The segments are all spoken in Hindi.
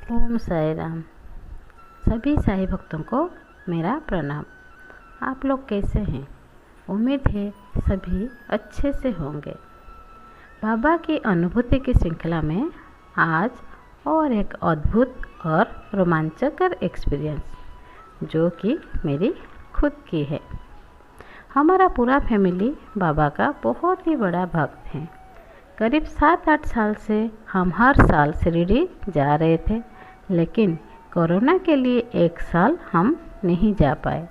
ओम साई राम। सभी साईं भक्तों को मेरा प्रणाम। आप लोग कैसे हैं? उम्मीद है सभी अच्छे से होंगे। बाबा की अनुभूति की श्रृंखला में आज और एक अद्भुत और रोमांचकर एक्सपीरियंस जो कि मेरी खुद की है। हमारा पूरा फैमिली बाबा का बहुत ही बड़ा भक्त है। करीब 7-8 साल से हम हर साल शिरडी जा रहे थे, लेकिन कोरोना के लिए एक साल हम नहीं जा पाए।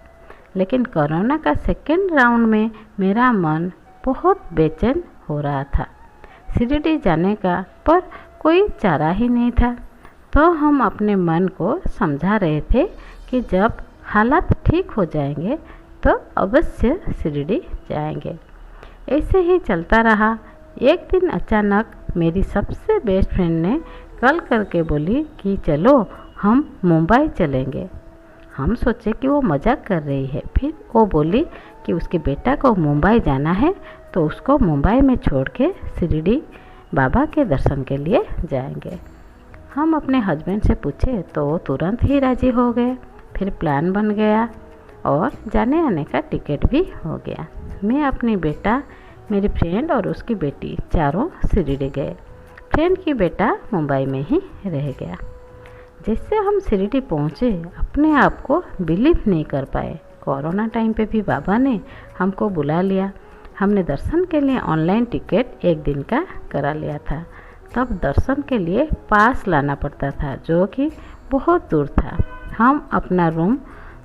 लेकिन कोरोना का सेकेंड राउंड में मेरा मन बहुत बेचैन हो रहा था शिरडी जाने का, पर कोई चारा ही नहीं था। तो हम अपने मन को समझा रहे थे कि जब हालात ठीक हो जाएंगे तो अवश्य शिरडी जाएंगे। ऐसे ही चलता रहा। एक दिन अचानक मेरी सबसे बेस्ट फ्रेंड ने कॉल करके बोली कि चलो हम मुंबई चलेंगे। हम सोचे कि वो मजाक कर रही है। फिर वो बोली कि उसके बेटा को मुंबई जाना है, तो उसको मुंबई में छोड़ के शिरडी बाबा के दर्शन के लिए जाएंगे। हम अपने हस्बैंड से पूछे तो वो तुरंत ही राज़ी हो गए। फिर प्लान बन गया और जाने आने का टिकट भी हो गया। मैं, अपनी बेटा, मेरी फ्रेंड और उसकी बेटी चारों शिरडी गए। फ्रेंड की बेटा मुंबई में ही रह गया। जैसे हम शिरडी पहुँचे, अपने आप को बिलीव नहीं कर पाए। कोरोना टाइम पे भी बाबा ने हमको बुला लिया। हमने दर्शन के लिए ऑनलाइन टिकट एक दिन का करा लिया था। तब दर्शन के लिए पास लाना पड़ता था, जो कि बहुत दूर था। हम अपना रूम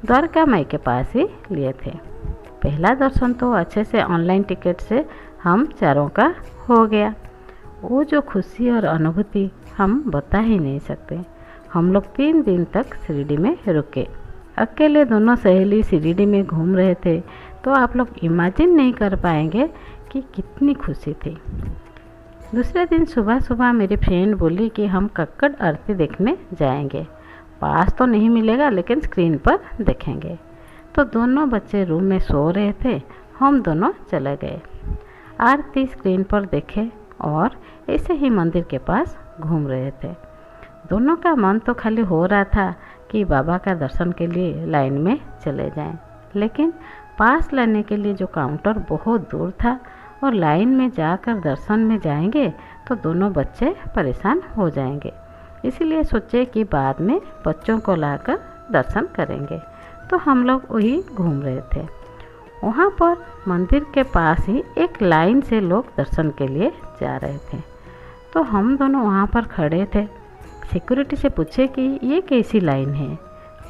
द्वारका माई के पास ही लिए थे। पहला दर्शन तो अच्छे से ऑनलाइन टिकट से हम चारों का हो गया। वो जो खुशी और अनुभूति हम बता ही नहीं सकते। हम लोग 3 दिन तक शिरडी में रुके। अकेले दोनों सहेली शिरडी में घूम रहे थे, तो आप लोग इमेजिन नहीं कर पाएंगे कि कितनी खुशी थी। दूसरे दिन सुबह सुबह मेरी फ्रेंड बोली कि हम कक्कड़ आरती देखने जाएंगे। पास तो नहीं मिलेगा, लेकिन स्क्रीन पर देखेंगे। तो दोनों बच्चे रूम में सो रहे थे, हम दोनों चले गए। आरती स्क्रीन पर देखे और ऐसे ही मंदिर के पास घूम रहे थे। दोनों का मन तो खाली हो रहा था कि बाबा का दर्शन के लिए लाइन में चले जाएं, लेकिन पास लेने के लिए जो काउंटर बहुत दूर था और लाइन में जाकर दर्शन में जाएंगे तो दोनों बच्चे परेशान हो जाएंगे। इसीलिए सोचे कि बाद में बच्चों को लाकर दर्शन करेंगे। तो हम लोग वही घूम रहे थे। वहाँ पर मंदिर के पास ही एक लाइन से लोग दर्शन के लिए जा रहे थे। तो हम दोनों वहाँ पर खड़े थे। सिक्योरिटी से पूछे कि ये कैसी लाइन है?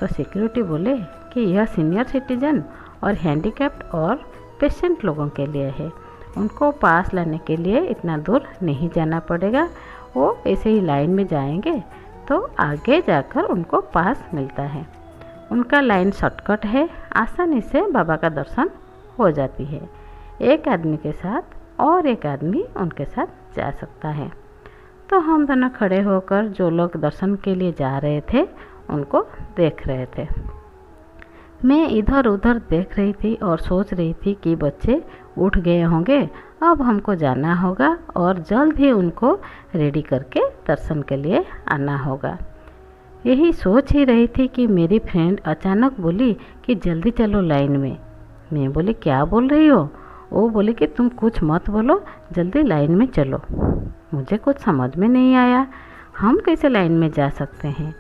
तो सिक्योरिटी बोले कि यह सीनियर सिटीजन और हैंडीकैप्ड और पेशेंट लोगों के लिए है। उनको पास लाने के लिए इतना दूर नहीं जाना पड़ेगा। वो ऐसे ही लाइन में जाएंगे तो आगे जाकर उनको पास मिलता है। उनका लाइन शॉर्टकट है, आसानी से बाबा का दर्शन हो जाती है। एक आदमी के साथ और एक आदमी उनके साथ जा सकता है। तो हम दोनों खड़े होकर जो लोग दर्शन के लिए जा रहे थे उनको देख रहे थे। मैं इधर उधर देख रही थी और सोच रही थी कि बच्चे उठ गए होंगे, अब हमको जाना होगा और जल्द ही उनको रेडी करके दर्शन के लिए आना होगा। यही सोच ही रही थी कि मेरी फ्रेंड अचानक बोली कि जल्दी चलो लाइन में। मैं बोली क्या बोल रही हो? वो बोली कि तुम कुछ मत बोलो, जल्दी लाइन में चलो। मुझे कुछ समझ में नहीं आया, हम कैसे लाइन में जा सकते हैं।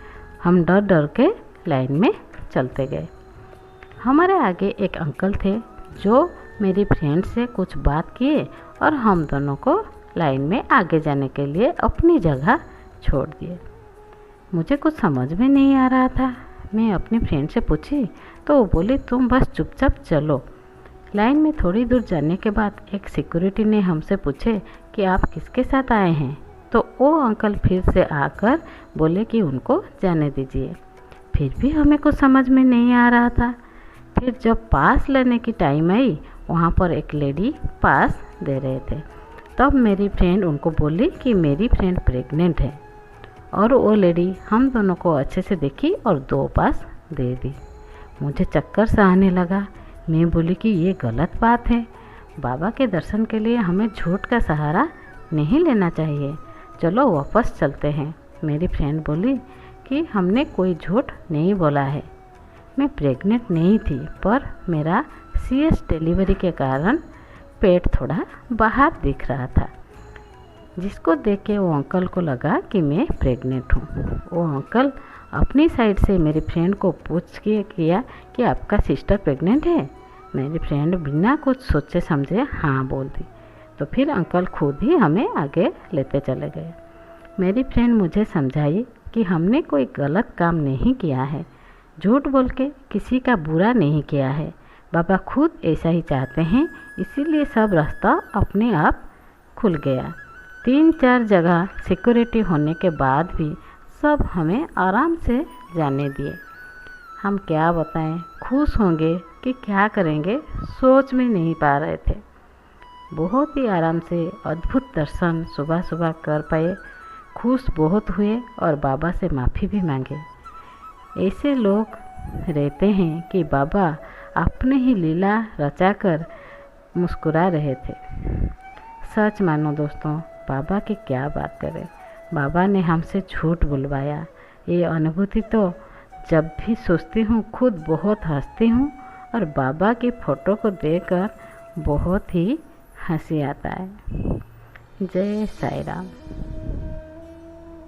हम डर डर के लाइन में चलते गए। हमारे आगे एक अंकल थे जो मेरी फ्रेंड से कुछ बात किए और हम दोनों को लाइन में आगे जाने के लिए अपनी जगह छोड़ दिए। मुझे कुछ समझ में नहीं आ रहा था। मैं अपनी फ्रेंड से पूछी तो वो बोली तुम बस चुपचाप चलो। लाइन में थोड़ी दूर जाने के बाद एक सिक्योरिटी ने हमसे पूछे कि आप किसके साथ आए हैं? तो वो अंकल फिर से आकर बोले कि उनको जाने दीजिए। फिर भी हमें कुछ समझ में नहीं आ रहा था। फिर जब पास लेने की टाइम आई, वहाँ पर एक लेडी पास दे रहे थे। तब मेरी फ्रेंड उनको बोली कि मेरी फ्रेंड प्रेग्नेंट है, और वो लेडी हम दोनों को अच्छे से देखी और 2 पास दे दी। मुझे चक्कर सा आने लगा। मैं बोली कि ये गलत बात है। बाबा के दर्शन के लिए हमें झूठ का सहारा नहीं लेना चाहिए। चलो वापस चलते हैं। मेरी फ्रेंड बोली कि हमने कोई झूठ नहीं बोला है। मैं प्रेग्नेंट नहीं थी, पर मेरा CS डिलीवरी के कारण पेट थोड़ा बाहर दिख रहा था, जिसको देख के वो अंकल को लगा कि मैं प्रेग्नेंट हूँ। वो अंकल अपनी साइड से मेरी फ्रेंड को पूछ के किया कि आपका सिस्टर प्रेग्नेंट है। मेरी फ्रेंड बिना कुछ सोचे समझे हाँ बोल दी। तो फिर अंकल खुद ही हमें आगे लेते चले गए। मेरी फ्रेंड मुझे समझाई कि हमने कोई गलत काम नहीं किया है, झूठ बोल के किसी का बुरा नहीं किया है। बाबा खुद ऐसा ही चाहते हैं, इसीलिए सब रास्ता अपने आप खुल गया। 3-4 जगह सिक्योरिटी होने के बाद भी सब हमें आराम से जाने दिए। हम क्या बताएं, खुश होंगे कि क्या करेंगे सोच में नहीं पा रहे थे। बहुत ही आराम से अद्भुत दर्शन सुबह सुबह कर पाए, खुश बहुत हुए और बाबा से माफ़ी भी मांगे। ऐसे लोग रहते हैं कि बाबा अपने ही लीला रचाकर मुस्कुरा रहे थे। सच मानो दोस्तों, बाबा की क्या बात करें, बाबा ने हमसे झूठ बुलवाया। ये अनुभूति तो जब भी सोचती हूँ खुद बहुत हंसती हूँ और बाबा की फ़ोटो को देखकर बहुत ही हंसी आता है। जय साईं राम।